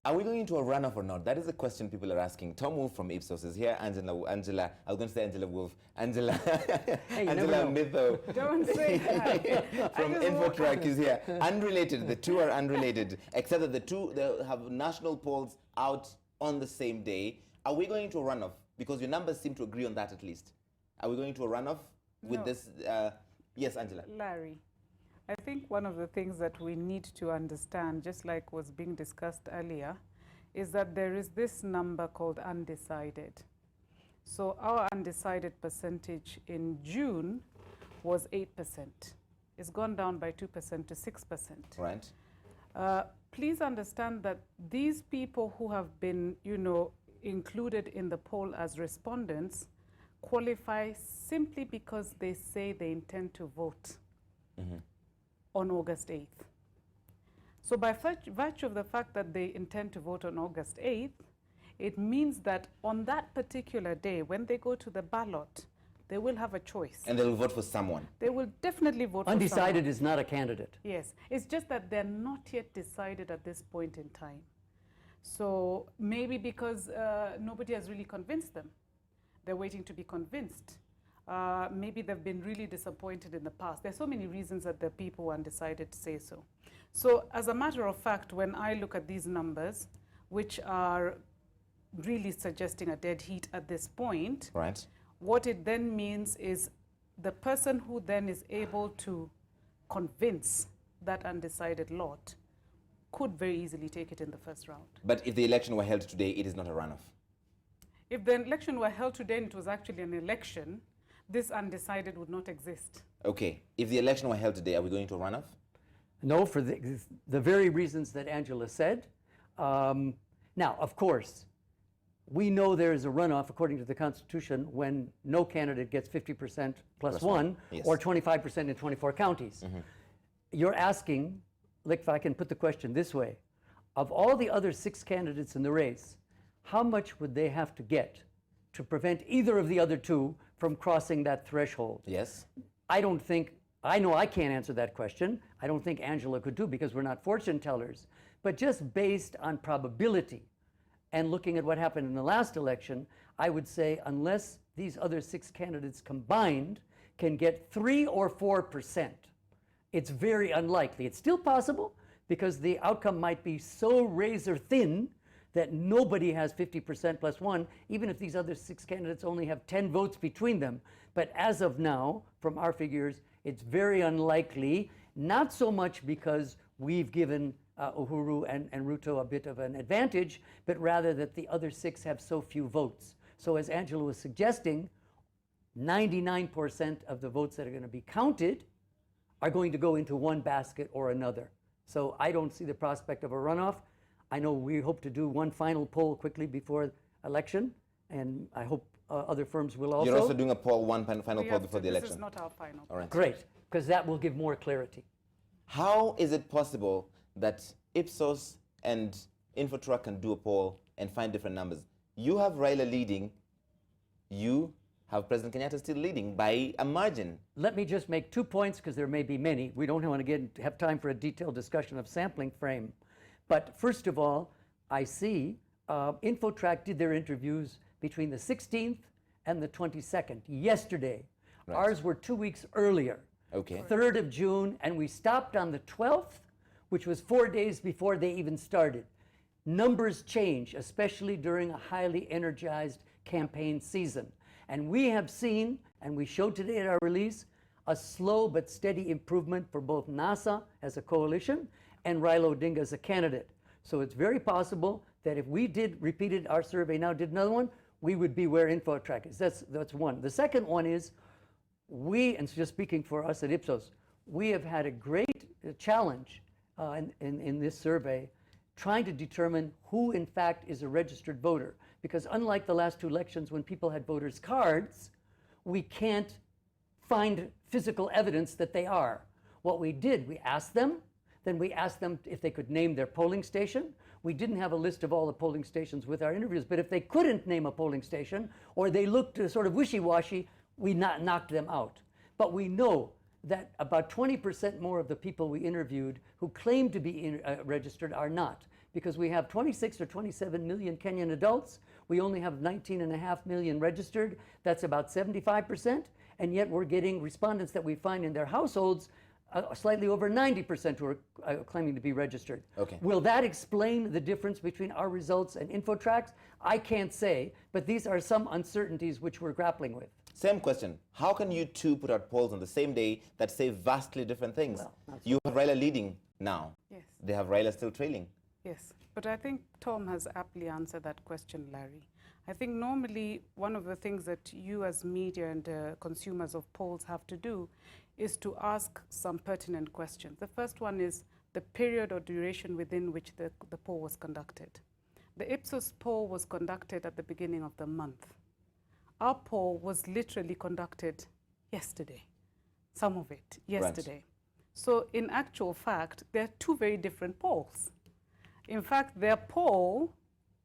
Are we going into a runoff or not? That is the question people are asking. Tom Wolf from Ipsos is here. Angela, I was going to say Angela Wolf. Angela, hey, Angela Ambitho. Don't say that. From Infotrak is here. Unrelated. The two are unrelated, except that the two they have national polls out on the same day. Are we going to a runoff? Because your numbers seem to agree on that at least. Are we going to a runoff with this? Yes, Angela. Larry, I think one of the things that we need to understand, just like was being discussed earlier, is that there is this number called undecided. So our undecided percentage in June was 8%. It's gone down by 2% to 6%. Right. Please understand that these people who have been, included in the poll as respondents qualify simply because they say they intend to vote on August 8th. So by virtue of the fact that they intend to vote on August 8th, it means that on that particular day, when they go to the ballot, they will have a choice. And they will vote for someone. They will definitely vote for someone. Undecided is not a candidate. Yes. It's just that they're not yet decided at this point in time. So maybe because nobody has really convinced them. They're waiting to be convinced. Maybe they've been really disappointed in the past. There's so many reasons that the people were undecided to say so. So as a matter of fact, when I look at these numbers, which are really suggesting a dead heat at this point, right, what it then means is the person who then is able to convince that undecided lot could very easily take it in the first round. But if the election were held today, it is not a runoff. If the election were held today and it was actually an election, this undecided would not exist. Okay. If the election were held today, are we going to a runoff? No, for the very reasons that Angela said. Now, of course, we know there is a runoff according to the Constitution when no candidate gets 50% plus one, yes, or 25% in 24 counties. You're asking, like, if I can put the question this way, of all the other 6 candidates in the race, how much would they have to get to prevent either of the other 2 from crossing that threshold? Yes. I know I can't answer that question. I don't think Angela could do, because we're not fortune tellers. But just based on probability and looking at what happened in the last election, I would say unless these other 6 candidates combined can get 3 or 4%, it's very unlikely. It's still possible, because the outcome might be so razor thin that nobody has 50% plus 1, even if these other 6 candidates only have 10 votes between them. But as of now, from our figures, it's very unlikely, not so much because we've given Uhuru and Ruto a bit of an advantage, but rather that the other 6 have so few votes. So as Angela was suggesting, 99% of the votes that are going to be counted are going to go into one basket or another. So I don't see the prospect of a runoff. I know we hope to do one final poll quickly before election, and I hope other firms will also. You're also doing a poll, one final poll before the election. This is not our final. All right. Great, because that will give more clarity. How is it possible that Ipsos and Infotrak can do a poll and find different numbers? You have Raila leading. You have President Kenyatta still leading by a margin. Let me just make 2 points, because there may be many. We don't want to have time for a detailed discussion of sampling frame. But first of all, I see Infotrak did their interviews between the 16th and the 22nd, yesterday. Right. Ours were 2 weeks earlier, okay, 3rd of June, and we stopped on the 12th, which was 4 days before they even started. Numbers change, especially during a highly energized campaign season. And we have seen, and we showed today at our release, a slow but steady improvement for both NASA as a coalition and Raila Odinga as a candidate. So it's very possible that if we repeated our survey now, did another one, we would be where Infotrak is. That's one. The second one is, and just speaking for us at Ipsos, we have had a great challenge in this survey, trying to determine who in fact is a registered voter. Because unlike the last 2 elections when people had voters' cards, we can't find physical evidence that they are. What we did, we asked them, then we asked them if they could name their polling station. We didn't have a list of all the polling stations with our interviews, but if they couldn't name a polling station, or they looked sort of wishy-washy, we knocked them out. But we know that about 20% more of the people we interviewed who claimed to be registered are not, because we have 26 or 27 million Kenyan adults. We only have 19.5 million registered. That's about 75%. And yet we're getting respondents that we find in their households slightly over 90% who are claiming to be registered. Okay. Will that explain the difference between our results and Infotrak's? I can't say, but these are some uncertainties which we're grappling with. Same question. How can you two put out polls on the same day that say vastly different things? Well, you have Raila leading now. Yes. They have Raila still trailing. Yes, but I think Tom has aptly answered that question, Larry. I think normally one of the things that you as media and consumers of polls have to do is to ask some pertinent questions. The first one is the period or duration within which the poll was conducted. The Ipsos poll was conducted at the beginning of the month. Our poll was literally conducted yesterday, some of it yesterday. Right. So in actual fact, they're two very different polls. In fact, their poll,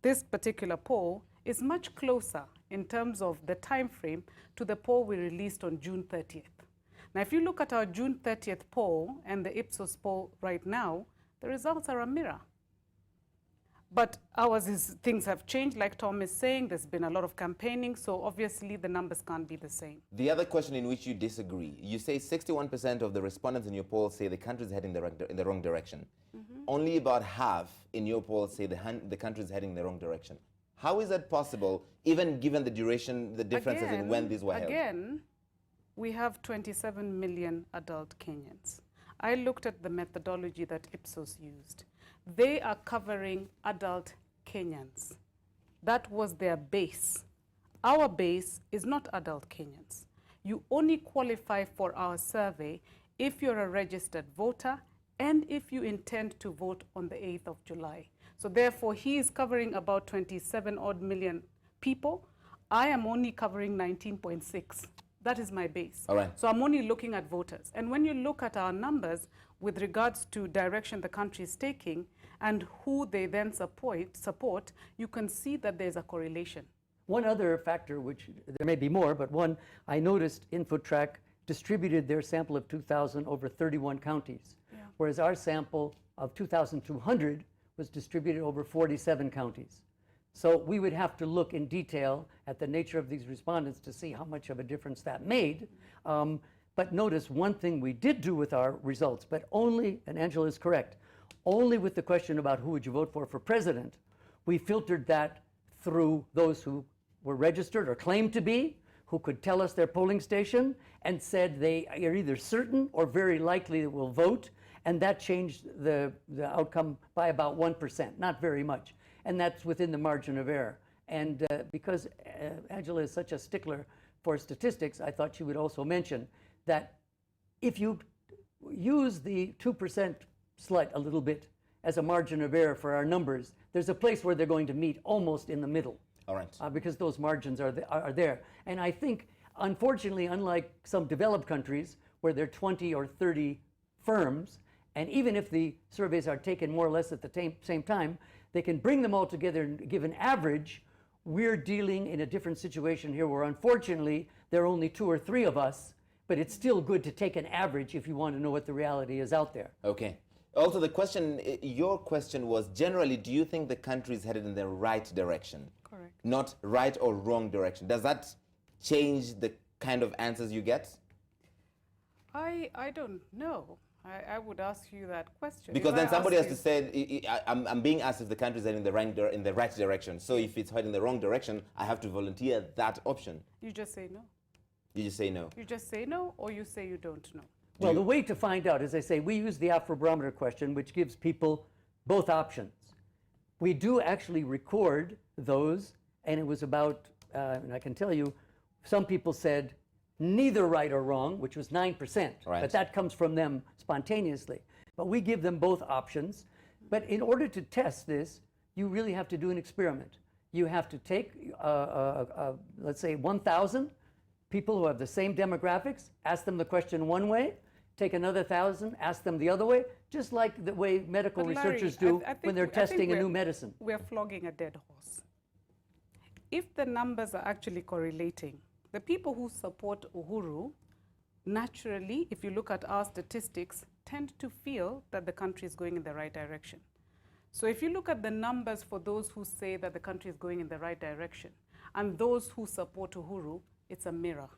this particular poll, is much closer in terms of the time frame to the poll we released on June 30th. Now, if you look at our June 30th poll and the Ipsos poll right now, the results are a mirror. But ours is, things have changed, like Tom is saying, there's been a lot of campaigning, so obviously the numbers can't be the same. The other question in which you disagree, you say 61% of the respondents in your poll say the country is heading in the wrong direction. Only about half in your poll say the country is heading in the wrong direction. How is that possible, even given the duration, the differences in when these were held? Again, we have 27 million adult Kenyans. I looked at the methodology that Ipsos used. They are covering adult Kenyans. That was their base. Our base is not adult Kenyans. You only qualify for our survey if you're a registered voter and if you intend to vote on the 8th of July. So therefore, he is covering about 27 odd million people. I am only covering 19.6. That is my base. All right. So I'm only looking at voters. And when you look at our numbers with regards to direction the country is taking and who they then support, you can see that there's a correlation. One other factor, which there may be more, but one, I noticed Infotrak distributed their sample of 2,000 over 31 counties, whereas our sample of 2,200 was distributed over 47 counties. So we would have to look in detail at the nature of these respondents to see how much of a difference that made. But notice one thing we did do with our results, but only, and Angela is correct, only with the question about who would you vote for president, we filtered that through those who were registered or claimed to be, who could tell us their polling station and said they are either certain or very likely that will vote, and that changed the outcome by about 1%, not very much. And that's within the margin of error. And because Angela is such a stickler for statistics, I thought she would also mention that if you use the 2% slight a little bit as a margin of error for our numbers, there's a place where they're going to meet almost in the middle. All right. Because those margins are there. And I think, unfortunately, unlike some developed countries where there are 20 or 30 firms, and even if the surveys are taken more or less at the same time, they can bring them all together and give an average. We're dealing in a different situation here where, unfortunately, there are only 2 or 3 of us, but it's still good to take an average if you want to know what the reality is out there. Okay. Also, the question, your question was, generally, do you think the country is headed in the right direction? Correct. Not right or wrong direction. Does that change the kind of answers you get? I don't know. I would ask you that question. Because then somebody has to say, I'm being asked if the country is heading in the right direction. So if it's heading in the wrong direction, I have to volunteer that option. You just say no. You just say no. You just say no, or you say you don't know. Well, the way to find out, as I say, we use the Afrobarometer question, which gives people both options. We do actually record those, and it was about, and I can tell you, some people said neither right or wrong, which was 9%, right. But that comes from them spontaneously. But we give them both options. But in order to test this, you really have to do an experiment. You have to take, let's say, 1,000 people who have the same demographics, ask them the question one way, take another 1,000, ask them the other way, just like the way medical researchers do when they're testing a new medicine. We're flogging a dead horse. If the numbers are actually correlating, the people who support Uhuru, naturally, if you look at our statistics, tend to feel that the country is going in the right direction. So if you look at the numbers for those who say that the country is going in the right direction and those who support Uhuru, it's a mirror.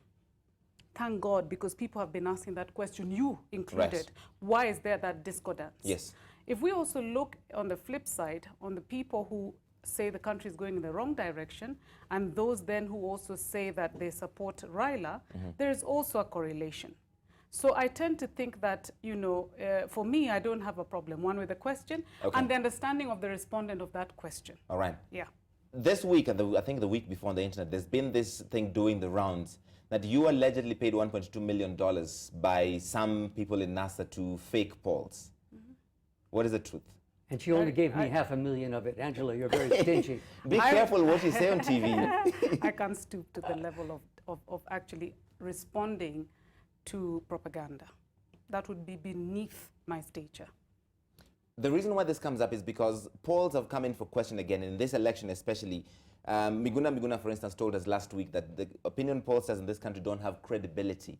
Thank God, because people have been asking that question, you included. Right. Why is there that discordance? Yes. If we also look on the flip side, on the people who say the country is going in the wrong direction, and those then who also say that they support Raila, there is also a correlation. So I tend to think that, for me, I don't have a problem, one, with the question, and the understanding of the respondent of that question. All right. Yeah. This week, and I think the week before on the internet, there's been this thing doing the rounds that you allegedly paid $1.2 million by some people in NASA to fake polls. What is the truth? And she only gave me $500,000 of it. Angela, you're very stingy. Be careful what you say on TV. I can't stoop to the level of actually responding to propaganda. That would be beneath my stature. The reason why this comes up is because polls have come in for question again, in this election especially. Miguna, for instance, told us last week that the opinion pollsters in this country don't have credibility.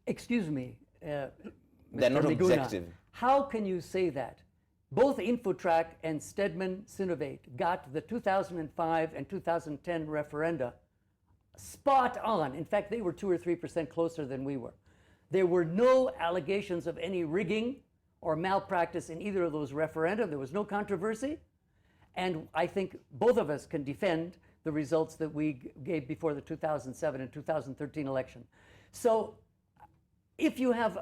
Excuse me, They're Mr. not Miguna, objective. how can you say that? Both Infotrak and Stedman Sinovate got the 2005 and 2010 referenda spot on. In fact, they were 2 or 3% closer than we were. There were no allegations of any rigging or malpractice in either of those referenda. There was no controversy. And I think both of us can defend the results that we gave before the 2007 and 2013 election. So if you have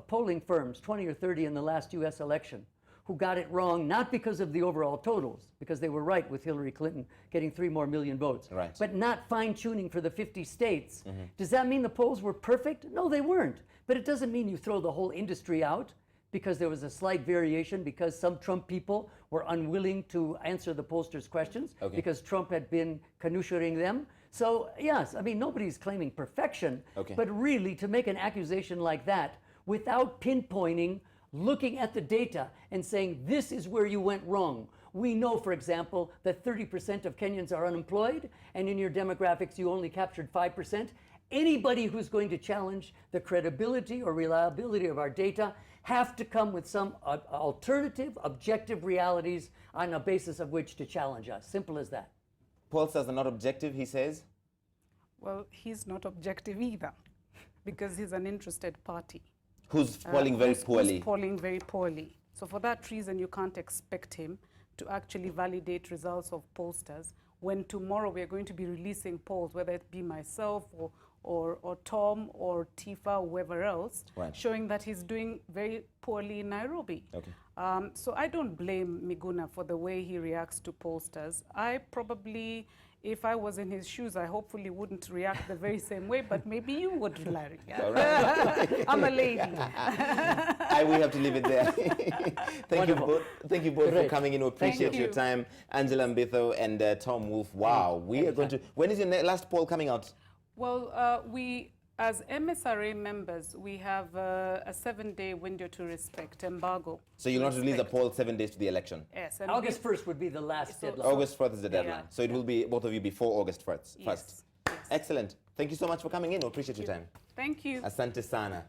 polling firms, 20 or 30 in the last US election, who got it wrong, not because of the overall totals, because they were right with Hillary Clinton getting 3 more million votes, right, but not fine-tuning for the 50 states, does that mean the polls were perfect? No, they weren't. But it doesn't mean you throw the whole industry out because there was a slight variation, because some Trump people were unwilling to answer the pollsters' questions, because Trump had been canuturing them. So yes, I mean, nobody's claiming perfection, but really to make an accusation like that without pinpointing, looking at the data and saying, this is where you went wrong. We know, for example, that 30% of Kenyans are unemployed, and in your demographics you only captured 5%. Anybody who's going to challenge the credibility or reliability of our data have to come with some alternative, objective realities on a basis of which to challenge us. Simple as that. Pollsters are not objective, he says? Well, he's not objective either, because he's an interested party. Who's polling very poorly. Who's polling very poorly. So for that reason, you can't expect him to actually validate results of pollsters when tomorrow we're going to be releasing polls, whether it be myself or Tom or Tifa or whoever else, showing that he's doing very poorly in Nairobi. So I don't blame Miguna for the way he reacts to pollsters. I probably, if I was in his shoes, I hopefully wouldn't react the very same way, but maybe you would, Larry. I'm a lady. We have to leave it there. Thank you both for coming in. We appreciate your time. Angela Ambitho and Tom Wolf. Wow, we are going to, when is your last poll coming out? Well, we, as MSRA members, we have a 7-day window to respect, embargo. So you'll not release a poll 7 days to the election? Yes. And August 1st would be the last deadline. August 1st is the deadline. So it will be, both of you, before August 1st. Yes. Excellent. Thank you so much for coming in. We appreciate your time. Thank you. Asante sana.